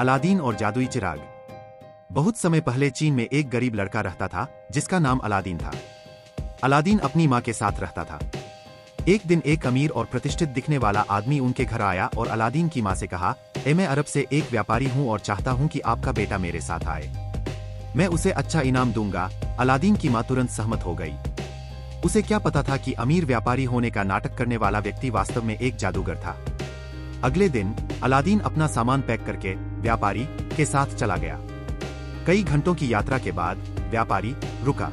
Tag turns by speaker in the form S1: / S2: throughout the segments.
S1: Aladdin और जादुई चिराग। बहुत समय पहले चीन में एक गरीब लड़का रहता था जिसका नाम अलादीन था। अलादीन अपनी माँ के साथ रहता था। एक दिन एक अमीर और प्रतिष्ठित दिखने वाला आदमी उनके घर आया और अलादीन की माँ से कहा, मैं अरब से एक व्यापारी हूँ और चाहता हूँ कि आपका बेटा मेरे साथ आए। मैं उसे अच्छा इनाम दूंगा। अलादीन की माँ तुरंत सहमत हो गई। उसे क्या पता था कि अमीर व्यापारी होने का नाटक करने वाला व्यक्ति वास्तव में एक जादूगर था। अगले दिन अलादीन अपना सामान पैक करके व्यापारी के साथ चला गया। कई घंटों की यात्रा के बाद व्यापारी रुका।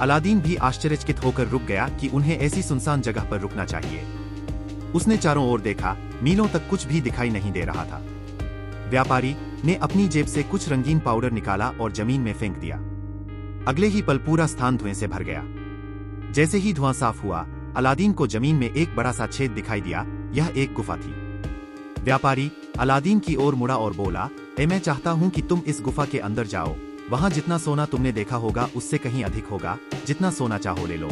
S1: अलादीन भी आश्चर्यचकित होकर रुक गया कि उन्हें ऐसी सुनसान जगह पर रुकना चाहिए। उसने चारों ओर देखा, मीलों तक कुछ भी दिखाई नहीं दे रहा था। व्यापारी ने अपनी जेब से कुछ रंगीन पाउडर निकाला और जमीन में फेंक दिया। अगले ही पल पूरा स्थान धुएं से भर गया। जैसे ही धुआं साफ हुआ, अलादीन को जमीन में एक बड़ा सा छेद दिखाई दिया। यह एक गुफा थी। व्यापारी अलादीन की ओर मुड़ा और बोला, मैं चाहता हूं कि तुम इस गुफा के अंदर जाओ। वहां जितना सोना तुमने देखा होगा उससे कहीं अधिक होगा। जितना सोना चाहो ले लो।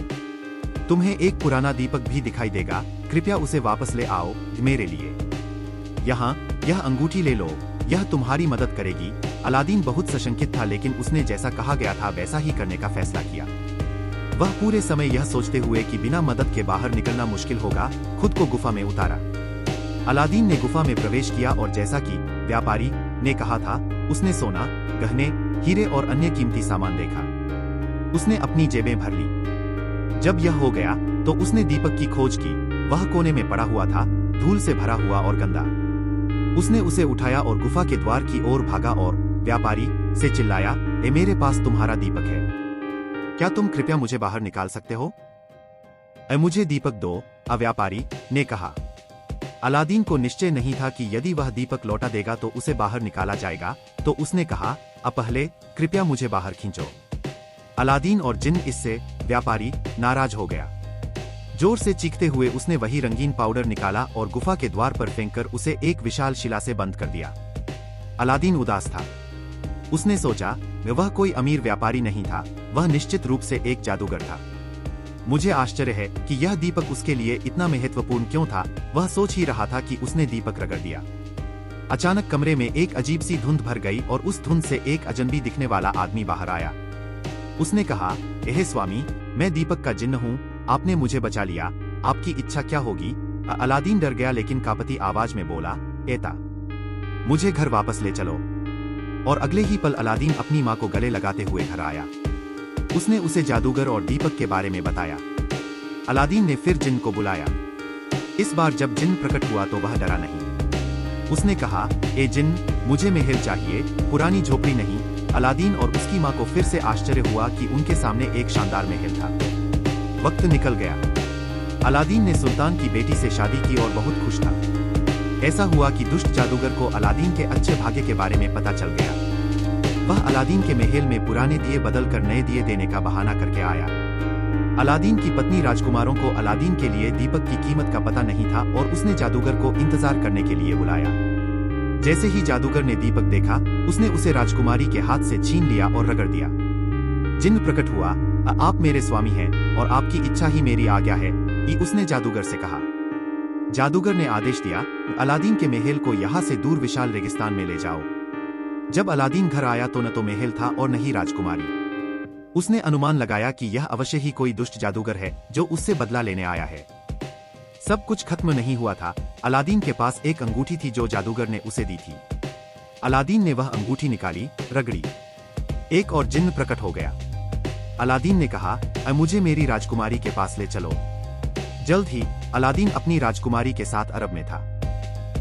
S1: तुम्हें एक पुराना दीपक भी दिखाई देगा। कृपया उसे वापस ले आओ मेरे लिए। यहाँ यह अंगूठी ले लो, यह तुम्हारी मदद करेगी। अलादीन बहुत सशंकित था, लेकिन उसने जैसा कहा गया था वैसा ही करने का फैसला किया। वह पूरे समय यह सोचते हुए कि बिना मदद के बाहर निकलना मुश्किल होगा, खुद को गुफा में उतारा। अलादीन ने गुफा में प्रवेश किया और जैसा कि व्यापारी ने कहा था, उसने सोना, गहने, हीरे और अन्य कीमती सामान देखा। उसने अपनी जेबें भर ली। जब यह हो गया तो उसने दीपक की खोज की। वह कोने में पड़ा हुआ था, धूल से भरा हुआ और गंदा। उसने उसे उठाया और गुफा के द्वार की ओर भागा और व्यापारी से चिल्लाया, मेरे पास तुम्हारा दीपक है। क्या तुम कृपया मुझे बाहर निकाल सकते हो? मुझे दीपक दो, व्यापारी ने कहा। अलादीन को निश्चय नहीं था कि यदि वह दीपक लौटा देगा तो उसे बाहर निकाला जाएगा, तो उसने कहा, पहले कृपया मुझे बाहर खींचो। अलादीन और जिन इससे व्यापारी नाराज हो गया। जोर से चीखते हुए उसने वही रंगीन पाउडर निकाला और गुफा के द्वार पर फेंककर उसे एक विशाल शिला से बंद कर दिया। अलादीन उदास था। उसने सोचा, वह कोई अमीर व्यापारी नहीं था, वह निश्चित रूप से एक जादूगर था। मुझे आश्चर्य है कि यह दीपक उसके लिए इतना महत्वपूर्ण क्यों था। वह सोच ही रहा था कि उसने दीपक रगड़ दिया। अचानक कमरे में एक अजीब सी धुंध भर गई और उस धुंध से एक अजनबी दिखने वाला आदमी बाहर आया। उसने कहा, स्वामी, मैं दीपक का जिन्न हूँ, आपने मुझे बचा लिया। आपकी इच्छा क्या होगी? अलादीन डर गया लेकिन कांपती आवाज में बोला, एता, मुझे घर वापस ले चलो। और अगले ही पल अलादीन अपनी माँ को गले लगाते हुए घर आया। उसने उसे जादूगर और दीपक के बारे में बताया। अलादीन ने फिर जिन्न को बुलाया। इस बार जब जिन्न प्रकट हुआ तो वह डरा नहीं। उसने कहा, जिन्न, मुझे महल चाहिए, पुरानी झोपड़ी नहीं। अलादीन और उसकी माँ को फिर से आश्चर्य हुआ कि उनके सामने एक शानदार महल था। वक्त निकल गया। अलादीन ने सुल्तान की बेटी से शादी की और बहुत खुश था। ऐसा हुआ कि दुष्ट जादूगर को अलादीन के अच्छे भाग्य के बारे में पता चल गया। वह अलादीन के महल में पुराने दिए बदलकर नए दिए देने का बहाना करके आया। अलादीन की पत्नी राजकुमारों को अलादीन के लिए दीपक की कीमत का पता नहीं था और उसने जादूगर को इंतजार करने के लिए बुलाया। जैसे ही जादूगर ने दीपक देखा, उसने उसे राजकुमारी के हाथ से छीन लिया और रगड़ दिया। जिन्न प्रकट हुआ, आप मेरे स्वामी हैं और आपकी इच्छा ही मेरी आज्ञा है, उसने जादूगर से कहा। जादूगर ने आदेश दिया, अलादीन के महल को यहाँ से दूर विशाल रेगिस्तान में ले जाओ। जब अलादीन घर आया तो न तो महल था और न ही राजकुमारी। उसने अनुमान लगाया कि यह अवश्य ही कोई दुष्ट जादूगर है जो उससे बदला लेने आया है। सब कुछ खत्म नहीं हुआ था। अलादीन के पास एक अंगूठी थी जो जादूगर ने उसे दी थी। अलादीन ने वह अंगूठी निकाली, रगड़ी। एक और जिन्न प्रकट हो गया। अलादीन ने कहा, मुझे मेरी राजकुमारी के पास ले चलो। जल्द ही अलादीन अपनी राजकुमारी के साथ अरब में था।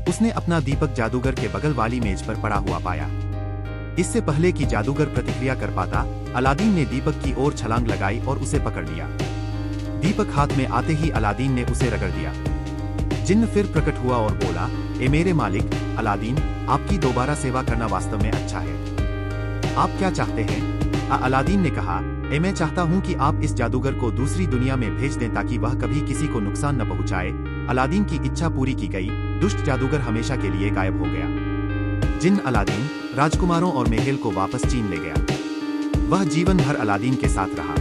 S1: उसने अपना दीपक जादूगर के बगल वाली मेज पर पड़ा हुआ पाया। इससे पहले कि जादूगर प्रतिक्रिया कर पाता, अलादीन ने दीपक की ओर छलांग लगाई और उसे पकड़ लिया। दीपक हाथ में आते ही अलादीन ने उसे रगड़ दिया। जिन्न फिर प्रकट हुआ और बोला, मेरे मालिक अलादीन, आपकी दोबारा सेवा करना वास्तव में अच्छा है। आप क्या चाहते हैं? अलादीन ने कहा, मैं चाहता हूं कि आप इस जादूगर को दूसरी दुनिया में भेज दें ताकि वह कभी किसी को नुकसान न पहुंचाए। अलादीन की इच्छा पूरी की गई। दुष्ट जादूगर हमेशा के लिए गायब हो गया। जिन्न अलादीन, राजकुमारों और महल को वापस चीन ले गया। वह जीवन भर अलादीन के साथ रहा।